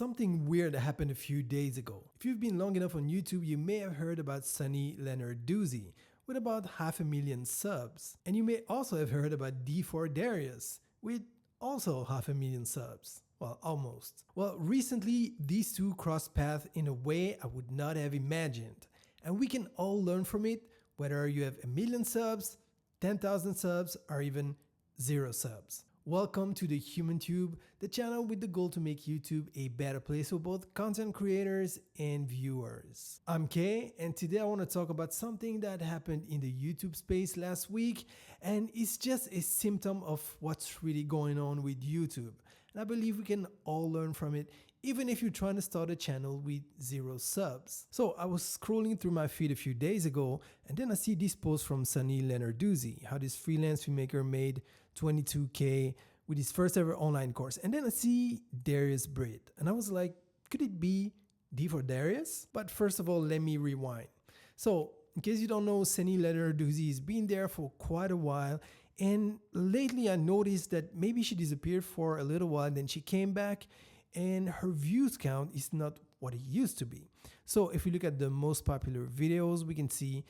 Something weird happened a few days ago. If you've been long enough on YouTube, you may have heard about Sunny Lenarduzzi with about 500,000 subs. And you may also have heard about D4Darious with also 500,000 subs. Well, almost. Well, recently these two crossed paths in a way I would not have imagined. And we can all learn from it, whether you have 1,000,000 subs, 10,000 subs, or even 0 subs. Welcome to the Human Tube, the channel with the goal to make YouTube a better place for both content creators and viewers. I'm Kay, and today I want to talk about something that happened in the YouTube space last week, and it's just a symptom of what's really going on with YouTube. And I believe we can all learn from it, even if you're trying to start a channel with 0 subs. So I was scrolling through my feed a few days ago, and then I see this post from Sunny Lenarduzzi, how this freelance filmmaker made 22K with his first ever online course. And then I see Darius Brit, and I was like, could it be D4Darious? But first of all, let me rewind. So in case you don't know, Sunny Lenarduzzi has been there for quite a while, and lately I noticed that maybe she disappeared for a little while, then she came back, and her views count is not what it used to be. So if we look at the most popular videos, we can see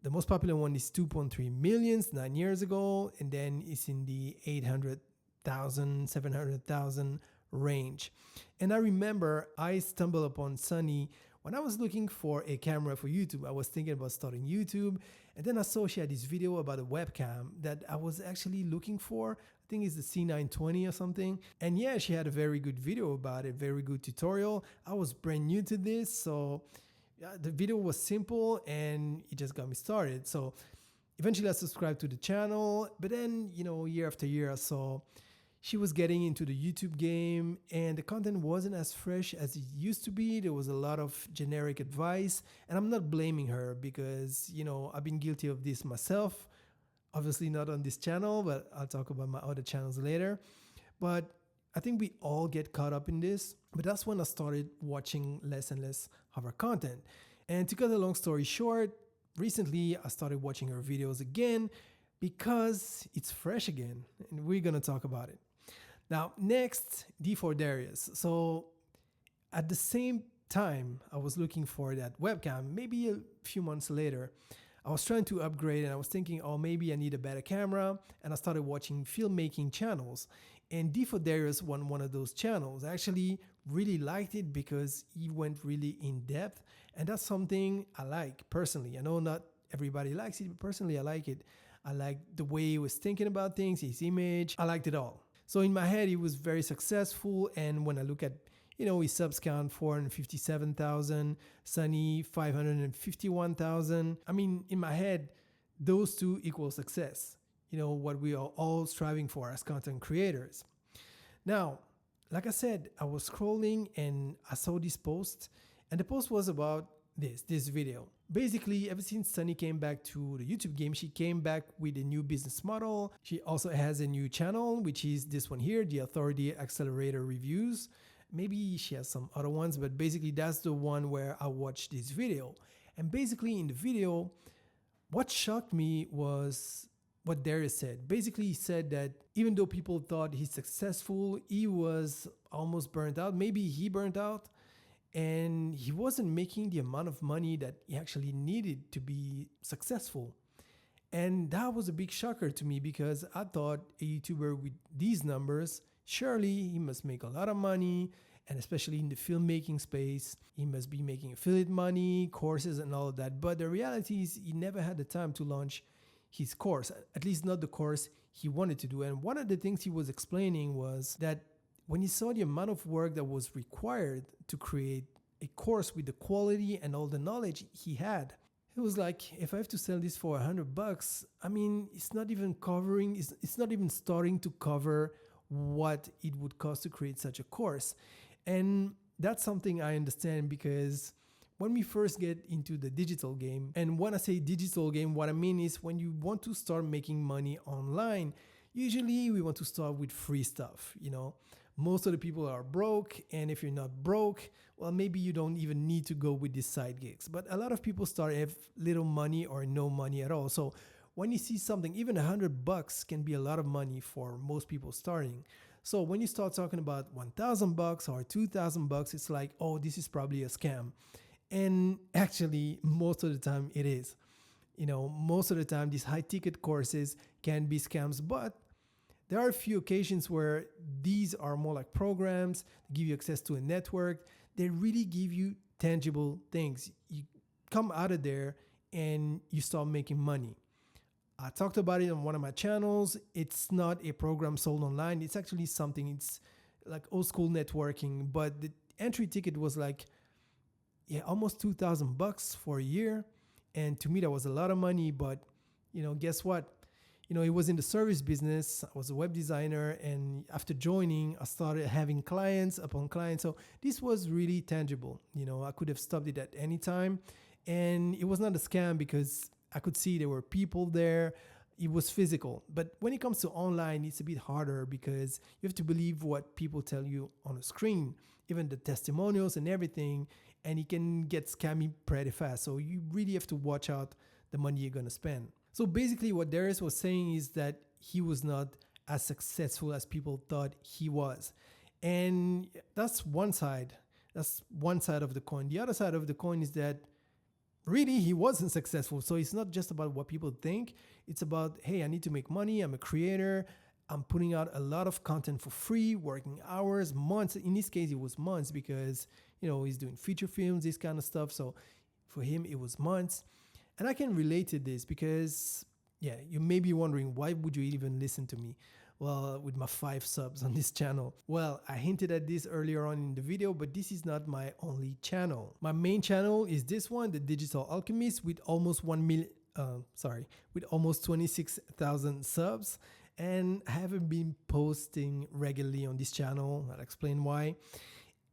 the most popular one is 2.3 million 9 years ago, and then it's in the 800,000, 700,000 range. And I remember I stumbled upon Sunny when I was looking for a camera for YouTube. I was thinking about starting YouTube, and then I saw she had this video about a webcam that I was actually looking for. I think it's the C920 or something. And yeah, she had a very good video about it, very good tutorial. I was brand new to this, so yeah, the video was simple and it just got me started. So eventually I subscribed to the channel, but then, year after year I saw she was getting into the YouTube game and the content wasn't as fresh as it used to be. There was a lot of generic advice, and I'm not blaming her because, I've been guilty of this myself. Obviously not on this channel, but I'll talk about my other channels later. But I think we all get caught up in this. But that's when I started watching less and less of her content. And to cut a long story short, recently I started watching her videos again because it's fresh again, and we're gonna talk about it. Now, next, D4Darious. So at the same time I was looking for that webcam, maybe a few months later, I was trying to upgrade and I was thinking, oh, maybe I need a better camera. And I started watching filmmaking channels, and D4Darious won one of those channels. I actually really liked it because he went really in depth, and that's something I like personally. I know not everybody likes it, but personally I like it. I like the way he was thinking about things, his image. I liked it all. So in my head, he was very successful. And when I look at, his subs count, 457,000, Sunny, 551,000. I mean, in my head, those two equal success. What we are all striving for as content creators. Now, like I said, I was scrolling and I saw this post, and the post was about this video. Basically, ever since Sunny came back to the YouTube game, she came back with a new business model. She also has a new channel, which is this one here, the Authority Accelerator Reviews. Maybe she has some other ones, but basically that's the one where I watched this video. And basically in the video, what shocked me was what Darius said. Basically, he said that even though people thought he's successful, he was almost burnt out. Maybe he burnt out, and he wasn't making the amount of money that he actually needed to be successful. And that was a big shocker to me because I thought a YouTuber with these numbers, surely he must make a lot of money, and especially in the filmmaking space, he must be making affiliate money, courses and all of that. But the reality is he never had the time to launch his course, at least not the course he wanted to do. And one of the things he was explaining was that when he saw the amount of work that was required to create a course with the quality and all the knowledge he had, he was like, if I have to sell this for $100, I mean, it's not even covering, it's not even starting to cover what it would cost to create such a course. And that's something I understand, because when we first get into the digital game, and when I say digital game, what I mean is when you want to start making money online, usually we want to start with free stuff. Most of the people are broke, and if you're not broke, well, maybe you don't even need to go with these side gigs. But a lot of people start have little money or no money at all. So when you see something, even $100 can be a lot of money for most people starting. So when you start talking about $1,000 or $2,000, it's like, oh, this is probably a scam. And actually, most of the time it is. Most of the time these high ticket courses can be scams, but there are a few occasions where these are more like programs, give you access to a network. They really give you tangible things. You come out of there and you start making money. I talked about it on one of my channels. It's not a program sold online. It's actually something, it's like old school networking, but the entry ticket was like, almost $2,000 for a year. And to me, that was a lot of money, but guess what? It was in the service business. I was a web designer, and after joining, I started having clients upon clients. So this was really tangible. I could have stopped it at any time, and it was not a scam because I could see there were people there. It was physical. But when it comes to online, it's a bit harder because you have to believe what people tell you on a screen, even the testimonials and everything, and it can get scammy pretty fast. So you really have to watch out the money you're going to spend. So basically what Darius was saying is that he was not as successful as people thought he was. And that's one side. That's one side of the coin. The other side of the coin is that really he wasn't successful. So it's not just about what people think. It's about, hey, I need to make money. I'm a creator. I'm putting out a lot of content for free, working hours, months. In this case, it was months because, he's doing feature films, this kind of stuff. So for him, it was months. And I can relate to this because, you may be wondering, why would you even listen to me? Well, with my 5 subs on this channel. Well, I hinted at this earlier on in the video, but this is not my only channel. My main channel is this one, The Digital Alchemist, with almost with almost 26,000 subs. And I haven't been posting regularly on this channel. I'll explain why.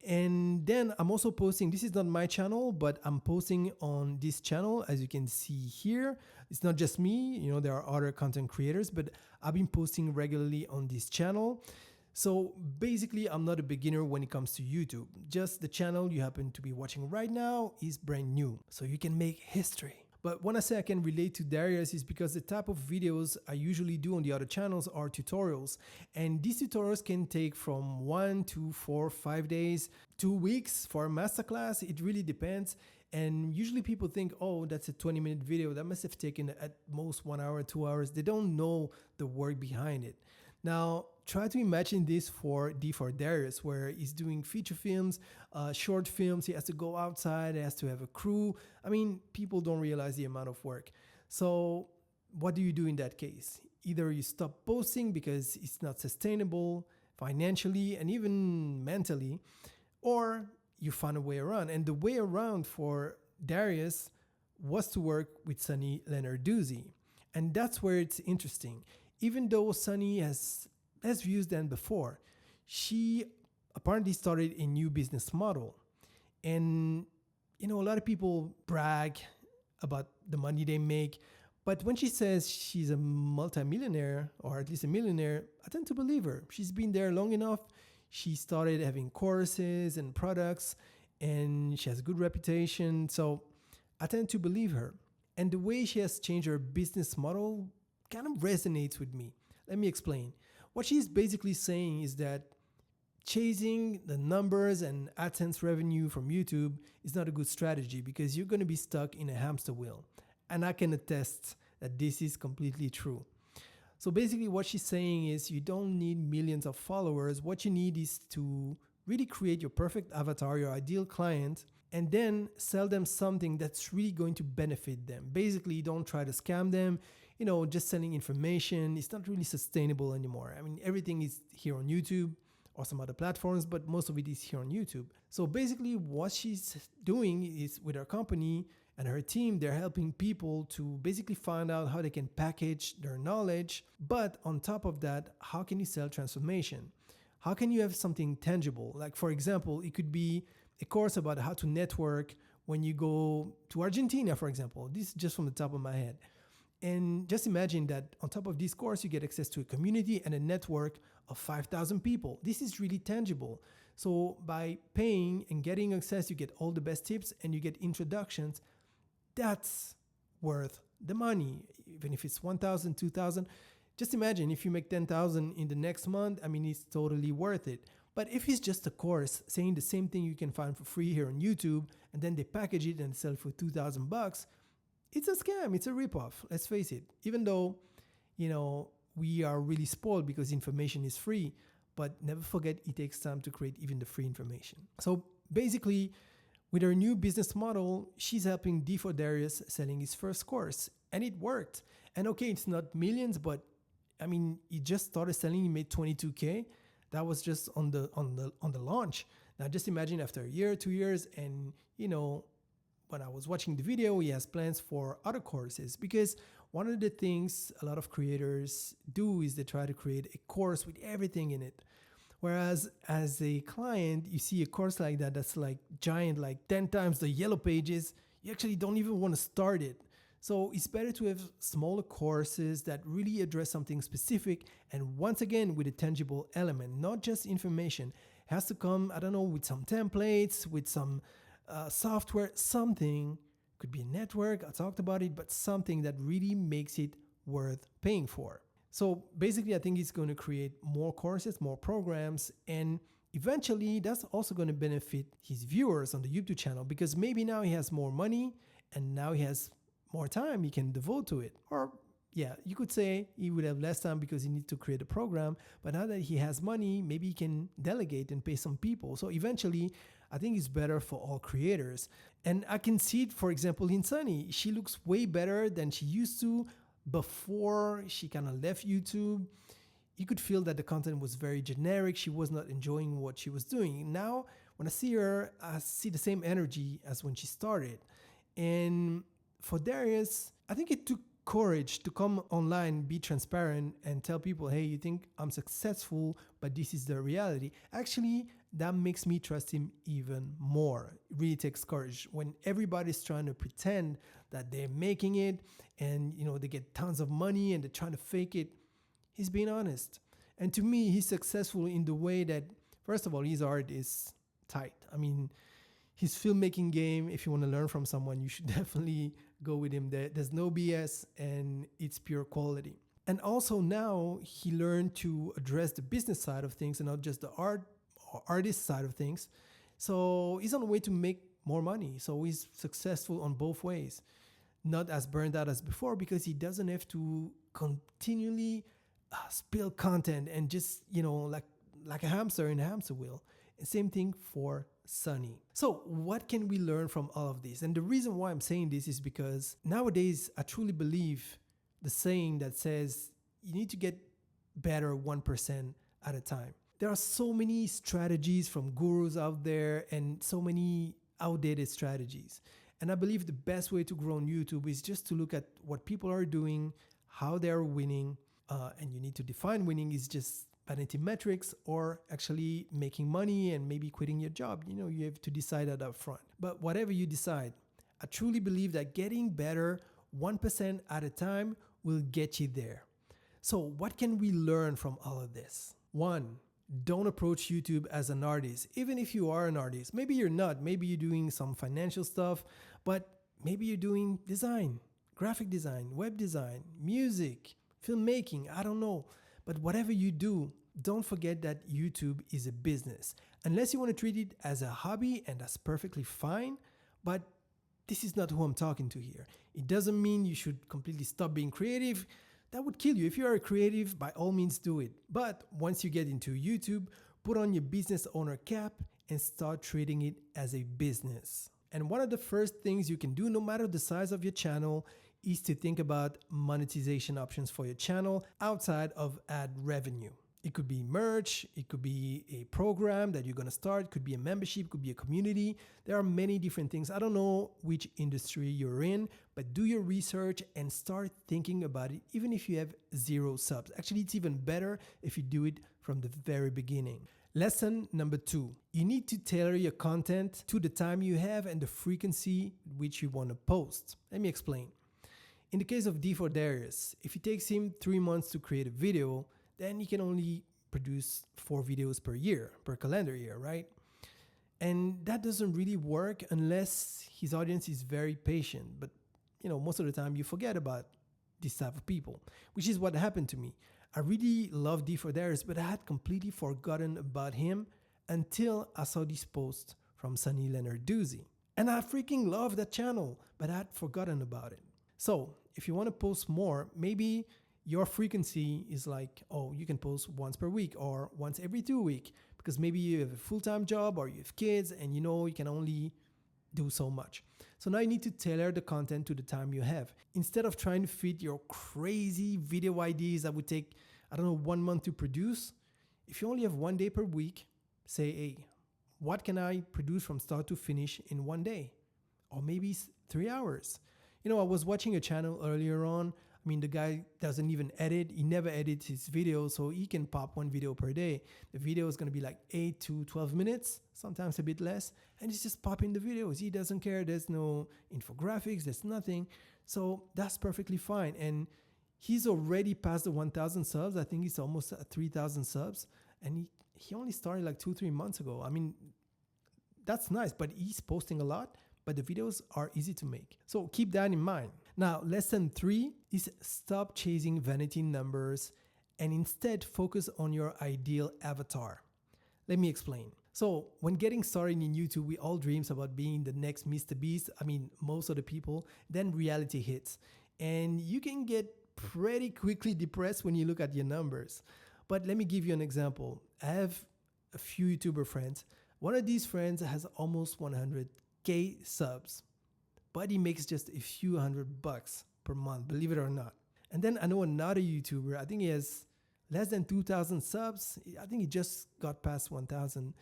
And then I'm also posting, this is not my channel, but I'm posting on this channel, as you can see here. It's not just me, there are other content creators, but I've been posting regularly on this channel. So basically, I'm not a beginner when it comes to YouTube. Just the channel you happen to be watching right now is brand new, so you can make history. But when I say I can relate to Darius, is because the type of videos I usually do on the other channels are tutorials. And these tutorials can take from 1 to 4, 5 days, 2 weeks for a masterclass. It really depends. And usually people think, oh, that's a 20-minute video. That must have taken at most 1 hour, 2 hours. They don't know the work behind it. Now, try to imagine this for D4Darious, where he's doing feature films, short films. He has to go outside, he has to have a crew. I mean, people don't realize the amount of work. So what do you do in that case? Either you stop posting because it's not sustainable financially and even mentally, or you find a way around. And the way around for Darius was to work with Sunny Lenarduzzi. And that's where it's interesting. Even though Sunny has less views than before, she apparently started a new business model. And, a lot of people brag about the money they make. But when she says she's a multimillionaire, or at least a millionaire, I tend to believe her. She's been there long enough. She started having courses and products, and she has a good reputation. So I tend to believe her. And the way she has changed her business model kind of resonates with me. Let me explain. What she's basically saying is that chasing the numbers and AdSense revenue from YouTube is not a good strategy because you're going to be stuck in a hamster wheel. And I can attest that this is completely true. So basically what she's saying is you don't need millions of followers. What you need is to really create your perfect avatar, your ideal client, and then sell them something that's really going to benefit them. Basically, don't try to scam them. Just selling information, it's not really sustainable anymore. I mean, everything is here on YouTube or some other platforms, but most of it is here on YouTube. So basically what she's doing is with her company and her team, they're helping people to basically find out how they can package their knowledge. But on top of that, how can you sell transformation? How can you have something tangible? Like, for example, it could be a course about how to network when you go to Argentina, for example. This is just from the top of my head. And just imagine that on top of this course, you get access to a community and a network of 5,000 people. This is really tangible. So by paying and getting access, you get all the best tips and you get introductions. That's worth the money. Even if it's 1,000, 2,000, Just imagine if you make 10,000 in the next month, I mean, it's totally worth it. But if it's just a course saying the same thing you can find for free here on YouTube, and then they package it and sell it for 2,000 bucks, it's a scam, it's a ripoff. Let's face it. Even though, we are really spoiled because information is free, but never forget it takes time to create even the free information. So basically, with her new business model, she's helping D4Darious selling his first course, and it worked. And okay, it's not millions, but I mean, he just started selling. He made 22K. That was just on the launch. Now, just imagine after a year, 2 years, and when I was watching the video, he has plans for other courses, because one of the things a lot of creators do is they try to create a course with everything in it. Whereas as a client, you see a course like that that's like giant, like 10 times the yellow pages, you actually don't even want to start it. So it's better to have smaller courses that really address something specific, and once again with a tangible element, not just information. It has to come, I don't know, with some templates, with some software, something. Could be a network, I talked about it, but something that really makes it worth paying for. So basically, I think it's going to create more courses, more programs, and eventually that's also going to benefit his viewers on the YouTube channel, because maybe now he has more money and now he has more time he can devote to it. Or yeah, you could say he would have less time because he needs to create a program, but now that he has money, maybe he can delegate and pay some people. So eventually, I think it's better for all creators. And I can see it, for example, in Sunny. She looks way better than she used to before she kind of left YouTube. You could feel that the content was very generic. She was not enjoying what she was doing. Now, when I see her, I see the same energy as when she started. And for Darius, I think it took courage to come online, be transparent, and tell people, hey, you think I'm successful, but this is the reality. Actually, that makes me trust him even more. It really takes courage. When everybody's trying to pretend that they're making it and they get tons of money and they're trying to fake it, he's being honest. And to me, he's successful in the way that, first of all, his art is tight. I mean, his filmmaking game, if you want to learn from someone, you should definitely go with him. There's no BS and it's pure quality. And also now he learned to address the business side of things and not just the artist side of things. So he's on the way to make more money. So he's successful on both ways. Not as burned out as before, because he doesn't have to continually spill content and just, like a hamster in a hamster wheel. And same thing for Sunny. So what can we learn from all of this? And the reason why I'm saying this is because nowadays I truly believe the saying that says you need to get better 1% at a time. There are so many strategies from gurus out there and so many outdated strategies. And I believe the best way to grow on YouTube is just to look at what people are doing, how they're winning, and you need to define winning is just vanity metrics or actually making money and maybe quitting your job. You have to decide that up front. But whatever you decide, I truly believe that getting better 1% at a time will get you there. So what can we learn from all of this? 1, don't approach YouTube as an artist, even if you are an artist. Maybe you're not. Maybe you're doing some financial stuff, but maybe you're doing design, graphic design, web design, music, filmmaking, I don't know. But whatever you do, don't forget that YouTube is a business. Unless you want to treat it as a hobby, and that's perfectly fine, but this is not who I'm talking to here. It doesn't mean you should completely stop being creative. That would kill you. If you are a creative, by all means do it. But once you get into YouTube, put on your business owner cap and start treating it as a business. And one of the first things you can do, no matter the size of your channel, is to think about monetization options for your channel outside of ad revenue. It could be merch, it could be a program that you're going to start, it could be a membership, it could be a community. There are many different things. I don't know which industry you're in, but do your research and start thinking about it, even if you have 0 subs. Actually, it's even better if you do it from the very beginning. Lesson number 2, you need to tailor your content to the time you have and the frequency which you want to post. Let me explain. In the case of D4Darious, if it takes him 3 months to create a video, then he can only produce 4 videos per year, per calendar year, right? And that doesn't really work unless his audience is very patient. But most of the time you forget about this type of people, which is what happened to me. I really love D4Darious, but I had completely forgotten about him until I saw this post from Sunny Lenarduzzi. And I freaking love that channel, but I had forgotten about it. So if you want to post more, maybe your frequency is like, oh, you can post once per week or once every 2 weeks, because maybe you have a full-time job or you have kids and you know you can only do so much. So now you need to tailor the content to the time you have. Instead of trying to fit your crazy video ideas that would take, I don't know, 1 month to produce, if you only have 1 day per week, say, hey, what can I produce from start to finish in 1 day? Or maybe 3 hours. You know, I was watching a channel earlier on. I mean, the guy doesn't even edit. He never edits his videos, so he can pop 1 video per day. The video is going to be like 8 to 12 minutes, sometimes a bit less. And he's just popping the videos. He doesn't care. There's no infographics. There's nothing. So that's perfectly fine. And he's already past the 1,000 subs. I think he's almost at 3,000 subs. And he only started like 2-3 months ago. I mean, that's nice, but he's posting a lot. But the videos are easy to make. So keep that in mind. Now, lesson 3 is stop chasing vanity numbers and instead focus on your ideal avatar. Let me explain. So when getting started in YouTube, we all dreams about being the next Mr. Beast. I mean, most of the people. Then reality hits. And you can get pretty quickly depressed when you look at your numbers. But let me give you an example. I have a few YouTuber friends. One of these friends has almost 100K subs, but he makes just a few $100 per month, believe it or not. And then I know another YouTuber, I think he has less than 2,000 subs. I think he just got past 1,000,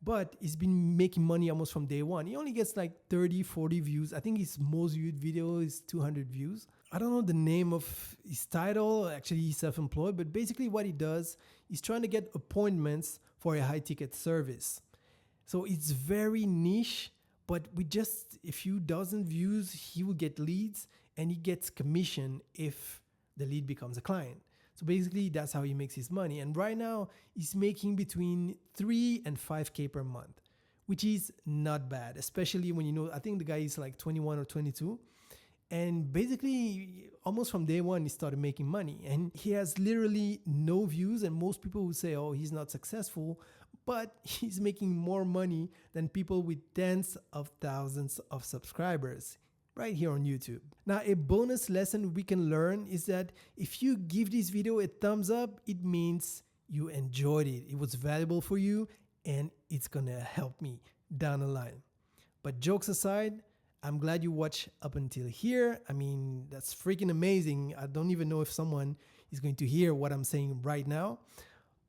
but he's been making money almost from day one. He only gets like 30, 40 views. I think his most viewed video is 200 views. I don't know the name of his title. Actually, he's self-employed, but basically what he does is trying to get appointments for a high ticket service. So it's very niche, but with just a few dozen views, he will get leads and he gets commission if the lead becomes a client. So basically that's how he makes his money. And right now he's making between 3 and 5K per month, which is not bad, especially when, you know, I think the guy is like 21 or 22. And basically almost from day one, he started making money and he has literally no views. And most people would say, oh, he's not successful, but he's making more money than people with tens of thousands of subscribers right here on YouTube. Now, a bonus lesson we can learn is that if you give this video a thumbs up, it means you enjoyed it. It was valuable for you and it's gonna help me down the line. But jokes aside, I'm glad you watched up until here. I mean, that's freaking amazing. I don't even know if someone is going to hear what I'm saying right now,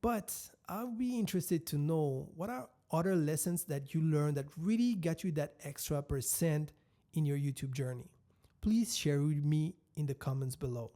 but I'll be interested to know what are other lessons that you learned that really got you that extra % in your YouTube journey. Please share with me in the comments below.